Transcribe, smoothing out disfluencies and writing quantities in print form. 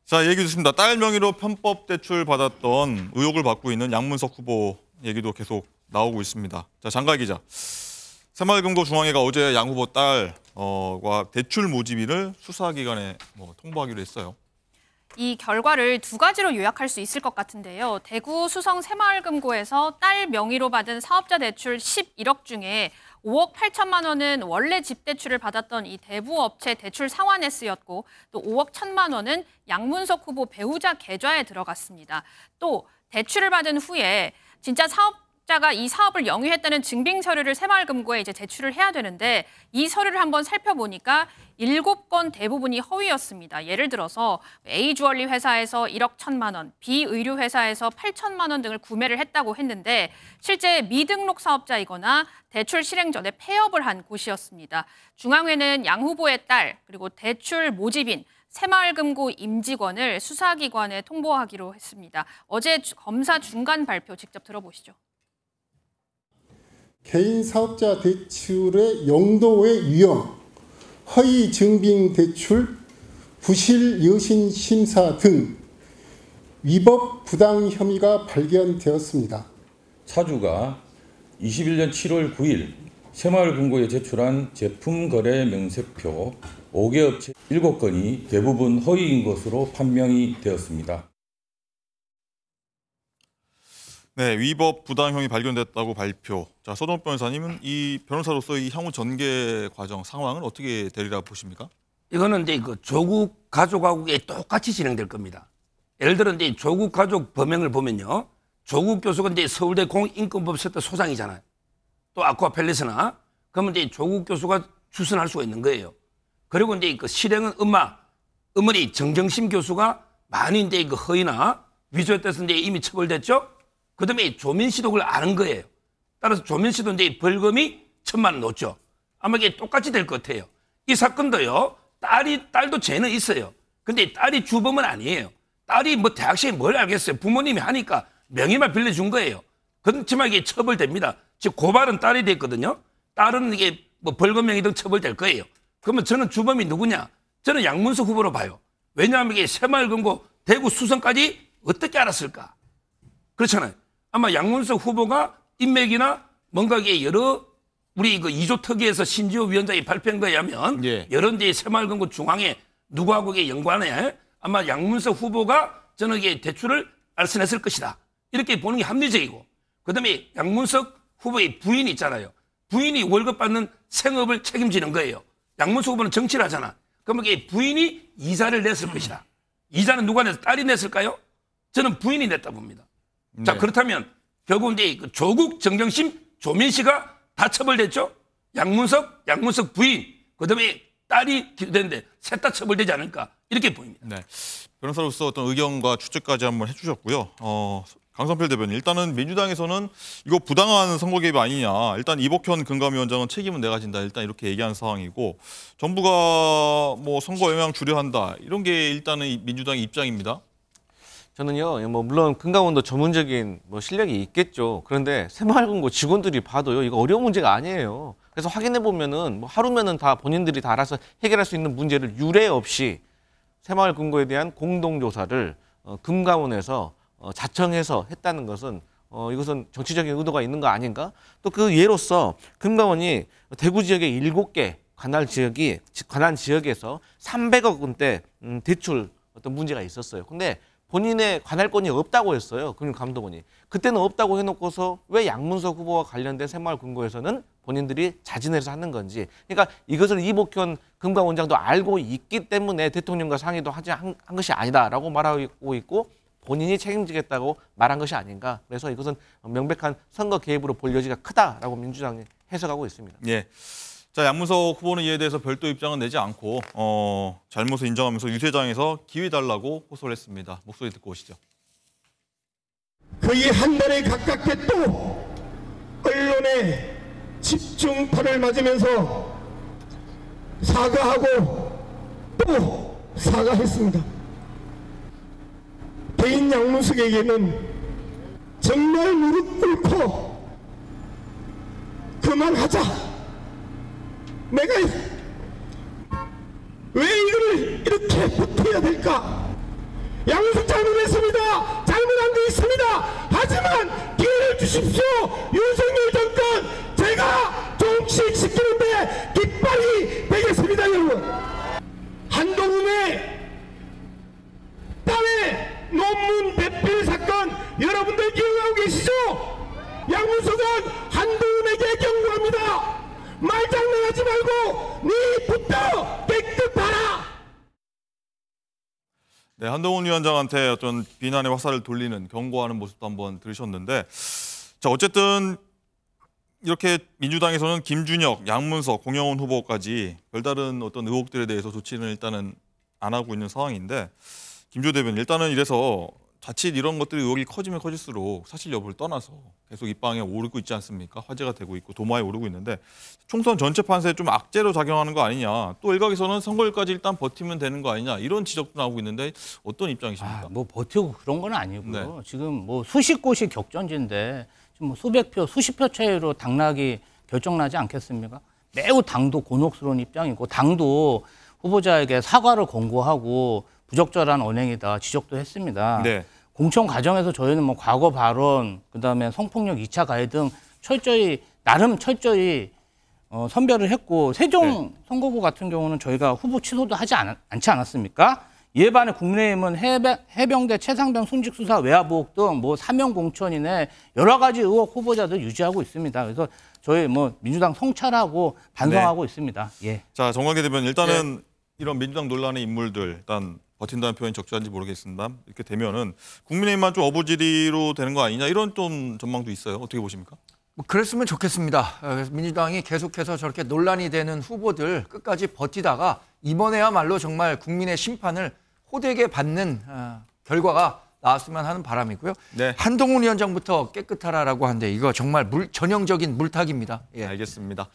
자, 얘기 좋습니다. 딸 명의로 편법 대출 받았던 의혹을 받고 있는 양문석 후보 얘기도 계속 나오고 있습니다. 자, 장가희 기자. 새마을금고중앙회가 어제 양 후보 딸과 대출 모집인을 수사기관에 통보하기로 했어요. 이 결과를 두 가지로 요약할 수 있을 것 같은데요. 대구 수성 새마을금고에서 딸 명의로 받은 사업자 대출 11억 중에 5억 8천만 원은 원래 집 대출을 받았던 이 대부업체 대출 상환에 쓰였고 또 5억 1천만 원은 양문석 후보 배우자 계좌에 들어갔습니다. 또 대출을 받은 후에 진짜 사업자가 이 사업을 영위했다는 증빙 서류를 새마을금고에 이제 제출을 해야 되는데 이 서류를 한번 살펴보니까 7건 대부분이 허위였습니다. 예를 들어서 A 주얼리 회사에서 1억 1천만 원, B 의류 회사에서 8천만 원 등을 구매를 했다고 했는데 실제 미등록 사업자이거나 대출 실행 전에 폐업을 한 곳이었습니다. 중앙회는 양 후보의 딸 그리고 대출 모집인 새마을금고 임직원을 수사기관에 통보하기로 했습니다. 어제 검사 중간 발표 직접 들어보시죠. 개인 사업자 대출의 용도의 유형, 허위 증빙 대출, 부실 여신 심사 등 위법 부당 혐의가 발견되었습니다. 차주가 21년 7월 9일 새마을금고에 제출한 제품 거래 명세표 5개 업체 7건이 대부분 허위인 것으로 판명이 되었습니다. 네, 위법 부당형이 발견됐다고 발표. 자, 서동욱 변호사님은 이 변호사로서 이 향후 전개 과정 상황은 어떻게 되리라 보십니까? 이거는 이제 그 조국 가족하고 똑같이 진행될 겁니다. 예를 들어 이제 조국 가족 범행을 보면요, 조국 교수가 이제 서울대 공인권법센터 소장이잖아요. 또 아쿠아 팰리스나 그러면 이제 조국 교수가 추선할 수가 있는 거예요. 그리고 이제 그 실행은 어머니 정경심 교수가 많이 이제 그 허위나 위조에 따라서 이제 이미 처벌됐죠. 그다음에 조민 씨도 그걸 아는 거예요. 따라서 조민 씨도 이제 벌금이 1천만 원 넣었죠. 아마 이게 똑같이 될 것 같아요. 이 사건도요, 딸도 죄는 있어요. 근데 딸이 주범은 아니에요. 딸이 뭐 대학생이 뭘 알겠어요. 부모님이 하니까 명의만 빌려준 거예요. 그렇지만 이게 처벌됩니다. 즉 고발은 딸이 됐거든요. 딸은 이게 뭐 벌금형이 등 처벌될 거예요. 그러면 저는 주범이 누구냐? 저는 양문석 후보로 봐요. 왜냐하면 이게 새마을금고 대구 수성까지 어떻게 알았을까? 그렇잖아요. 아마 양문석 후보가 인맥이나 뭔가 이게 여러 우리 그 2조 특위에서 신지호 위원장이 발표한 거에 하면 여러 이제 새마을금고 중앙에 누구하고 이게 연관해 아마 양문석 후보가 저는 이게 대출을 알선했을 것이다. 이렇게 보는 게 합리적이고 그다음에 양문석 후보의 부인이 있잖아요. 부인이 월급 받는 생업을 책임지는 거예요. 양문석 후보는 정치를 하잖아. 그러면 이게 부인이 이자를 냈을 것이다. 이자는 누가 내서 딸이 냈을까요? 저는 부인이 냈다 봅니다. 네. 자, 그렇다면 결국 이제 그 조국, 정경심, 조민 씨가 다 처벌됐죠? 양문석 부인, 그다음에 딸이 됐는데 셋 다 처벌되지 않을까 이렇게 보입니다. 네, 변호사로서 어떤 의견과 추측까지 한번 해주셨고요. 강성필 대변인, 일단은 민주당에서는 이거 부당한 선거 개입 아니냐. 일단 이복현 금감위원장은 책임은 내가 진다. 일단 이렇게 얘기한 상황이고 정부가 뭐 선거 영향 줄여한다. 이런 게 일단은 민주당의 입장입니다. 저는요, 물론 금감원도 전문적인 실력이 있겠죠. 그런데 새마을금고 직원들이 봐도요, 이거 어려운 문제가 아니에요. 그래서 확인해 보면은 하루면은 다 본인들이 다 알아서 해결할 수 있는 문제를 유례 없이 새마을금고에 대한 공동조사를 금감원에서 자청해서 했다는 것은 이것은 정치적인 의도가 있는 거 아닌가? 또 그 예로서 금감원이 대구 지역의 7개 관할 지역에서 300억 원대 대출 어떤 문제가 있었어요. 근데 본인의 관할권이 없다고 했어요. 금융감독원이. 그때는 없다고 해놓고서 왜 양문석 후보와 관련된 새마을금고에서는 본인들이 자진해서 하는 건지. 그러니까 이것을 이복현 금감원장도 알고 있기 때문에 대통령과 상의도 한 것이 아니다라고 말하고 있고 본인이 책임지겠다고 말한 것이 아닌가. 그래서 이것은 명백한 선거 개입으로 볼 여지가 크다라고 민주당이 해석하고 있습니다. 예. 자, 양문석 후보는 이에 대해서 별도 입장은 내지 않고 잘못을 인정하면서 유세장에서 기회 달라고 호소를 했습니다. 목소리 듣고 오시죠. 거의 한 달에 가깝게 또 언론의 집중판을 맞으면서 사과하고 또 사과했습니다. 개인 양문석에게는 정말 무릎 꿇고 그만하자. 내가 왜 이걸 이렇게 붙어야 될까? 양문석 잘못했습니다. 잘못한 게 있습니다. 하지만 기회를 주십시오. 윤석열 정권 제가 종식시키는데 깃발이 되겠습니다, 여러분. 한동훈의 딸의 논문 배필 사건 여러분들 기억하고 계시죠? 양문석은 한동훈에게 경고합니다. 말장난하지 말고 니부터 깨끗하라. 네, 한동훈 위원장한테 어떤 비난의 화살을 돌리는 경고하는 모습도 한번 들으셨는데, 자 어쨌든 이렇게 민주당에서는 김준혁, 양문석, 공영훈 후보까지 별다른 어떤 의혹들에 대해서 조치는 일단은 안 하고 있는 상황인데, 김조 대변인 일단은 이래서 자칫 이런 것들이 의혹이 커지면 커질수록 사실 여부를 떠나서 계속 입방에 오르고 있지 않습니까? 화제가 되고 있고 도마에 오르고 있는데 총선 전체 판세에 좀 악재로 작용하는 거 아니냐. 또 일각에서는 선거일까지 일단 버티면 되는 거 아니냐. 이런 지적도 나오고 있는데 어떤 입장이십니까? 뭐 버티고 그런 건 아니고요. 네. 지금 뭐 수십 곳이 격전지인데 지금 뭐 수백 표, 수십 표 차이로 당락이 결정나지 않겠습니까? 매우 당도 곤혹스러운 입장이고 당도 후보자에게 사과를 권고하고 부적절한 언행이다 지적도 했습니다. 네. 공천 과정에서 저희는 뭐 과거 발언, 그다음에 성폭력 2차 가해 등 나름 철저히 선별을 했고 세종 선거구 같은 경우는 저희가 후보 취소도 하지 않지 않았습니까? 이에 반해 국민의힘은 해병대 최상병 순직 수사 외압 의혹 등 뭐 사명 공천이네 여러 가지 의혹 후보자들 유지하고 있습니다. 그래서 저희 뭐 민주당 성찰하고 반성하고 있습니다. 예. 자, 정광재 대변인 일단은 이런 민주당 논란의 인물들 일단 버틴다는 표현이 적절한지 모르겠습니다. 이렇게 되면은 국민의힘만 좀 어부지리로 되는 거 아니냐 이런 좀 전망도 있어요. 어떻게 보십니까? 뭐 그랬으면 좋겠습니다. 그래서 민주당이 계속해서 저렇게 논란이 되는 후보들 끝까지 버티다가 이번에야말로 정말 국민의 심판을 호되게 받는 결과가 나왔으면 하는 바람이고요. 네. 한동훈 위원장부터 깨끗하라라고 하는데 이거 정말 전형적인 물타기입니다. 예. 알겠습니다.